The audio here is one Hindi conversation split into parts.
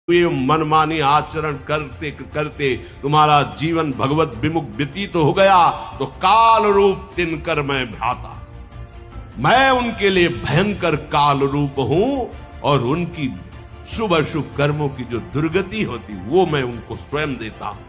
हुए मनमानी आचरण करते करते तुम्हारा जीवन भगवत विमुख व्यतीत हो गया तो काल रूप तिनकर मैं भ्राता, मैं उनके लिए भयंकर काल रूप हूं और उनकी शुभ अशुभ कर्मों की जो दुर्गति होती वो मैं उनको स्वयं देता हूं।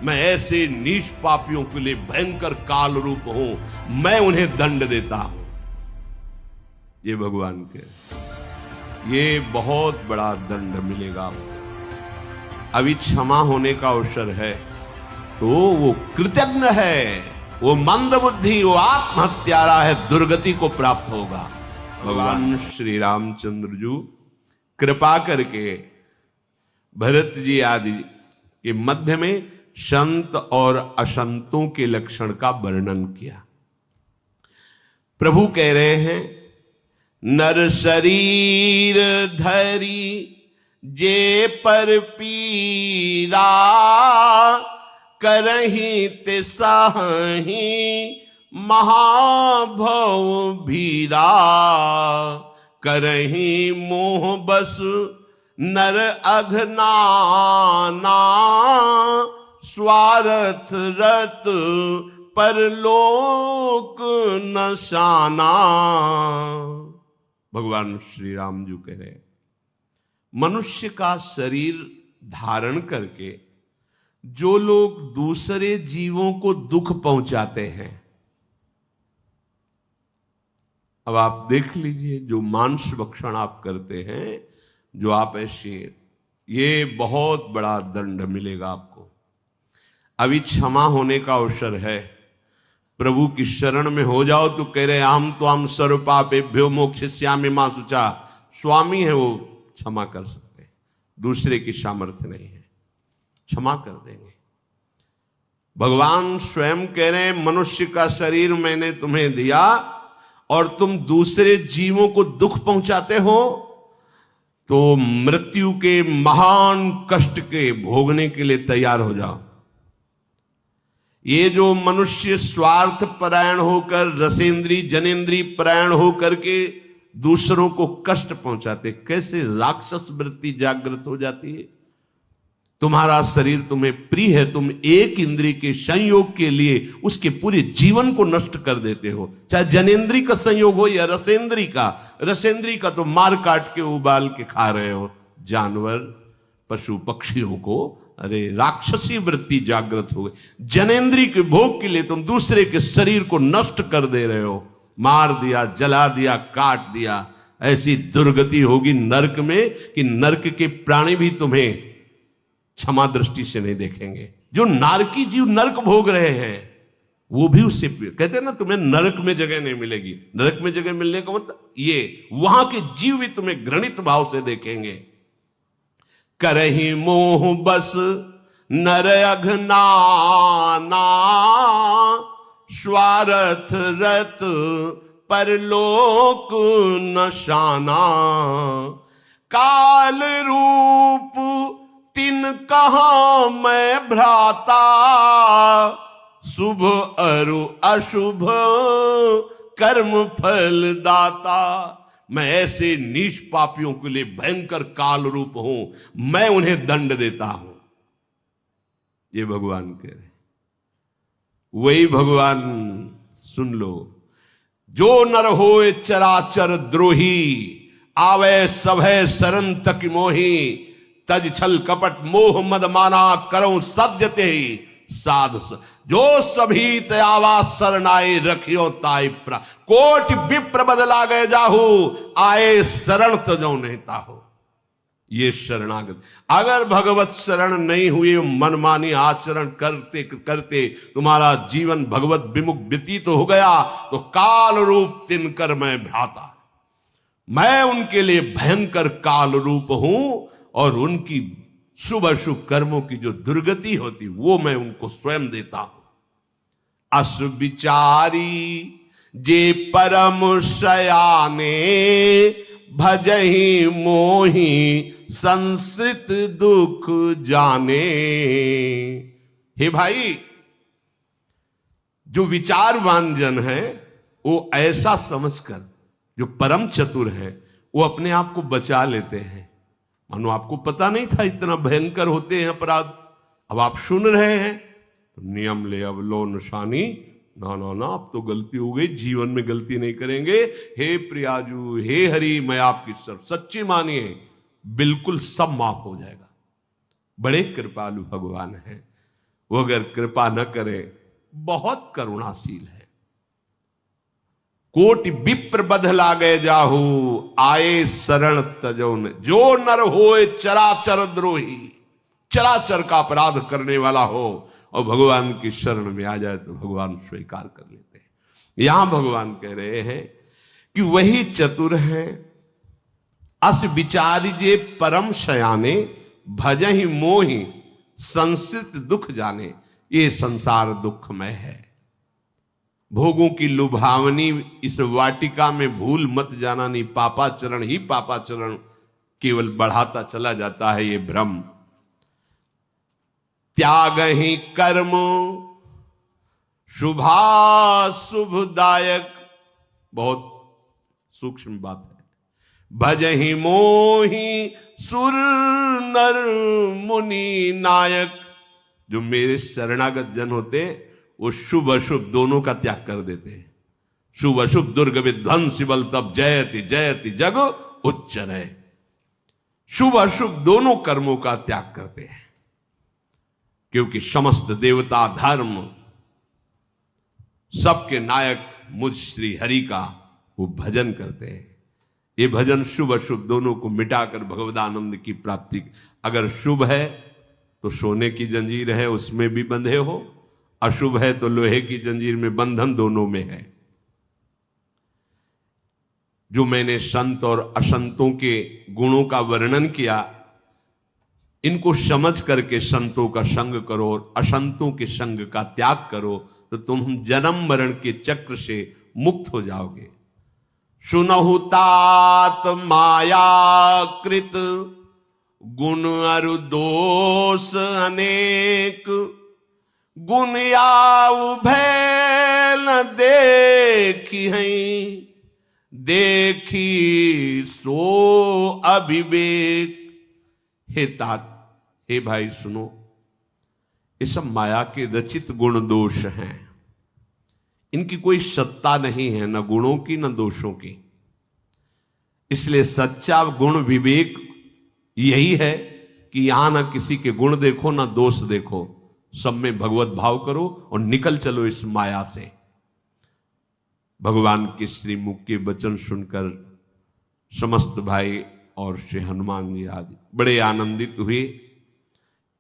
मैं ऐसे नीच पापियों के लिए भयंकर काल रूप हूं, मैं उन्हें दंड देता हूं। ये भगवान के ये बहुत बड़ा दंड मिलेगा। अभी क्षमा होने का अवसर है तो वो कृतज्ञ है, वो मंद बुद्धि, वो आत्महत्यारा है, दुर्गति को प्राप्त होगा। भगवान श्री रामचंद्र जी कृपा करके भरत जी आदि के मध्य में संत और असंतों के लक्षण का वर्णन किया। प्रभु कह रहे हैं, नर शरीर धरी जे पर पीरा, करही ते साही महाभव भीरा। करही मोह बस नर अघनाना, स्वार्थ रत परलोक नशाना। भगवान श्री राम जी कह रहे हैं, मनुष्य का शरीर धारण करके जो लोग दूसरे जीवों को दुख पहुंचाते हैं, अब आप देख लीजिए, जो मांस भक्षण आप करते हैं, जो आप ऐसे, ये बहुत बड़ा दंड मिलेगा आपको। अभी क्षमा होने का अवसर है, प्रभु की शरण में हो जाओ तो कह रहे हम तो हम सर्वपापेभ्यो मोक्षयिष्यामि मा शुचा। स्वामी है वो, क्षमा कर सकते हैं, दूसरे की सामर्थ्य नहीं है, क्षमा कर देंगे। भगवान स्वयं कह रहे हैं, मनुष्य का शरीर मैंने तुम्हें दिया और तुम दूसरे जीवों को दुख पहुंचाते हो, तो मृत्यु के महान कष्ट के भोगने के लिए तैयार हो जाओ। ये जो मनुष्य स्वार्थ परायण होकर, रसेंद्री जनेन्द्री परायण होकर के दूसरों को कष्ट पहुंचाते, कैसे राक्षस वृत्ति जागृत हो जाती है। तुम्हारा शरीर तुम्हें प्रिय है, तुम एक इंद्री के संयोग के लिए उसके पूरे जीवन को नष्ट कर देते हो। चाहे जनेन्द्री का संयोग हो या रसेंद्री का। रसेंद्री का तो मार काट के उबाल के खा रहे हो जानवर पशु पक्षियों को, अरे राक्षसी वृत्ति जागृत हो गई। जनेन्द्री के भोग के लिए तुम दूसरे के शरीर को नष्ट कर दे रहे हो, मार दिया, जला दिया, काट दिया। ऐसी दुर्गति होगी नरक में कि नरक के प्राणी भी तुम्हें क्षमा दृष्टि से नहीं देखेंगे। जो नारकी जीव नरक भोग रहे हैं वो भी उससे कहते हैं ना, तुम्हें नरक में जगह नहीं मिलेगी। नरक में जगह मिलने का मतलब ये, वहां के जीव भी तुम्हें घृणित भाव से देखेंगे। करही मोह बस नर अघनाना, स्वार्थ रत परलोक नशाना। काल रूप तिन कहा मैं भ्राता, शुभ अरु अशुभ कर्म फल दाता। मैं ऐसे नीच पापियों के लिए भयंकर काल रूप हूं, मैं उन्हें दंड देता हूं। ये भगवान कह रहे, वही भगवान सुन लो। जो नर होए चराचर द्रोही, आवे सभय शरण तक मोही। तज छल कपट मोह मद माना, करो सद्यते साधु। जो सभी तयावा शरणाए, रखियो ताई प्रा। कोटि विप्र बदला गए जाहू, आए शरण तजो नहीं ताहू। ये शरणागत, अगर भगवत शरण नहीं हुई, मनमानी आचरण करते करते तुम्हारा जीवन भगवत विमुख व्यतीत हो गया तो काल रूप तिनकर मैं भ्राता, मैं उनके लिए भयंकर काल रूप हूं और उनकी शुभ अशुभ कर्मों की जो दुर्गति होती वो मैं उनको स्वयं देता हूं। अस विचारी जे परम शयाने, भजहि मोहि संसृत दुख जाने। हे भाई, जो विचारवान जन है वो ऐसा समझकर, जो परम चतुर है वो अपने आप को बचा लेते हैं। मानो आपको पता नहीं था इतना भयंकर होते हैं अपराध, अब आप सुन रहे हैं तो नियम ले अब लो निशानी, ना ना ना अब तो गलती हो गई, जीवन में गलती नहीं करेंगे। हे प्रियाजू, हे हरि, मैं आपकी सच्ची मानिए, बिल्कुल सब माफ हो जाएगा। बड़े कृपालु भगवान हैं, वो अगर कृपा न करे बहुत करुणाशील है। कोटि विप्र बध लागे जाहू, आए शरण तजौन, जो नर होए चराचर द्रोही, चराचर का अपराध करने वाला हो और भगवान की शरण में आ जाए तो भगवान स्वीकार कर लेते हैं। यहां भगवान कह रहे हैं कि वही चतुर है, अस विचारी जे परम शयाने, भजहि मोहि संसित दुख जाने। ये संसार दुखमय है, भोगों की लुभावनी इस वाटिका में भूल मत जाना, नहीं पापाचरण ही पापाचरण केवल बढ़ाता चला जाता है ये भ्रम। त्याग ही कर्म शुभाशुभदायक, बहुत सूक्ष्म बात है। भजहि मोहि सुर नर मुनि नायक, जो मेरे शरणागत जन होते वो शुभ अशुभ दोनों का त्याग कर देते हैं। शुभ अशुभ दुर्ग विध्वंस बल तब जयति जयति जग उच्चरय, शुभ अशुभ दोनों कर्मों का त्याग करते हैं, क्योंकि समस्त देवता धर्म सबके नायक मुझ श्री हरि का वो भजन करते हैं। ये भजन शुभ अशुभ दोनों को मिटाकर भगवदानंद की प्राप्ति। अगर शुभ है तो सोने की जंजीर है उसमें भी बंधे हो, अशुभ है तो लोहे की जंजीर में बंधन दोनों में है। जो मैंने संत और असंतों के गुणों का वर्णन किया, इनको समझ करके संतों का संग करो और असंतों के संग का त्याग करो, तो तुम जन्म मरण के चक्र से मुक्त हो जाओगे। सुनहु तात माया कृत, गुण अरु दोष अनेक, गुण याऊ भय न देखी हैं, देखी सो अभिवेक। हे तात, हे भाई सुनो, ये सब माया के रचित गुण दोष हैं, इनकी कोई सत्ता नहीं है, न गुणों की न दोषों की। इसलिए सच्चा गुण विवेक यही है कि यहां ना किसी के गुण देखो ना दोष देखो, सब में भगवत भाव करो और निकल चलो इस माया से। भगवान के श्री मुख के वचन सुनकर समस्त भाई और श्री हनुमान जी आदि बड़े आनंदित हुए।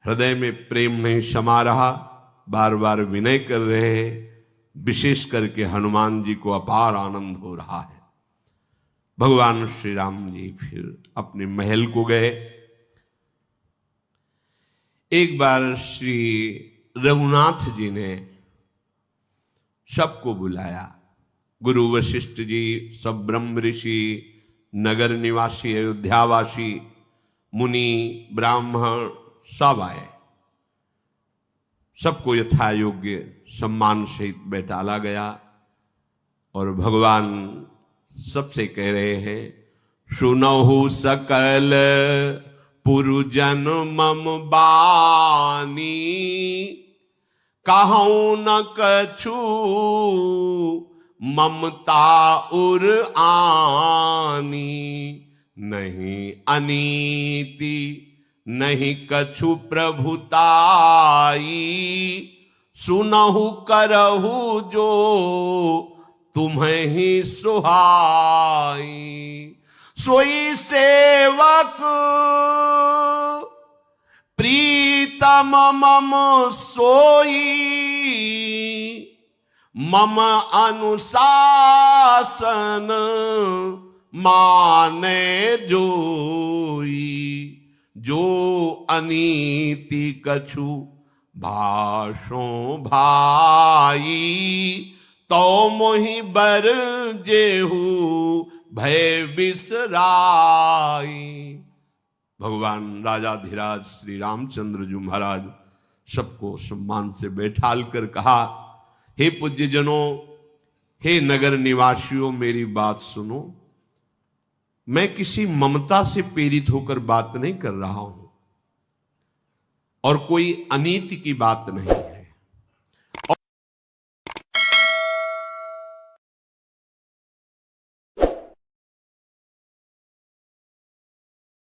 हृदय में प्रेम नहीं समा रहा, बार बार विनय कर रहे हैं। विशेष करके हनुमान जी को अपार आनंद हो रहा है। भगवान श्री राम जी फिर अपने महल को गए। एक बार श्री रघुनाथ जी ने सबको बुलाया, गुरु वशिष्ठ जी, सब ब्रह्म ऋषि, नगर निवासी, अयोध्यावासी, मुनि, ब्राह्मण सब आए। सबको यथा योग्य सम्मान सहित बैठाला गया और भगवान सबसे कह रहे हैं, सुनहु सकल पुरुजन मम बानी, कहूं न कछु ममता उर आनी, नहीं अनीति नहीं कछु प्रभुताई, सुनहु करहु जो तुम्हें ही सुहाई। सोई सेवक प्रीतम मम सोई, मम अनुशासन माने जोई, जो अनीति कछु भाषो भाई, तो मोहि बर जेहू भय बिसराई। भगवान राजाधिराज श्री रामचंद्र जी महाराज सबको सम्मान से बैठाल कर कहा, हे पूज्य जनों, हे नगर निवासियों, मेरी बात सुनो। मैं किसी ममता से प्रेरित होकर बात नहीं कर रहा हूं और कोई अनीति की बात नहीं है।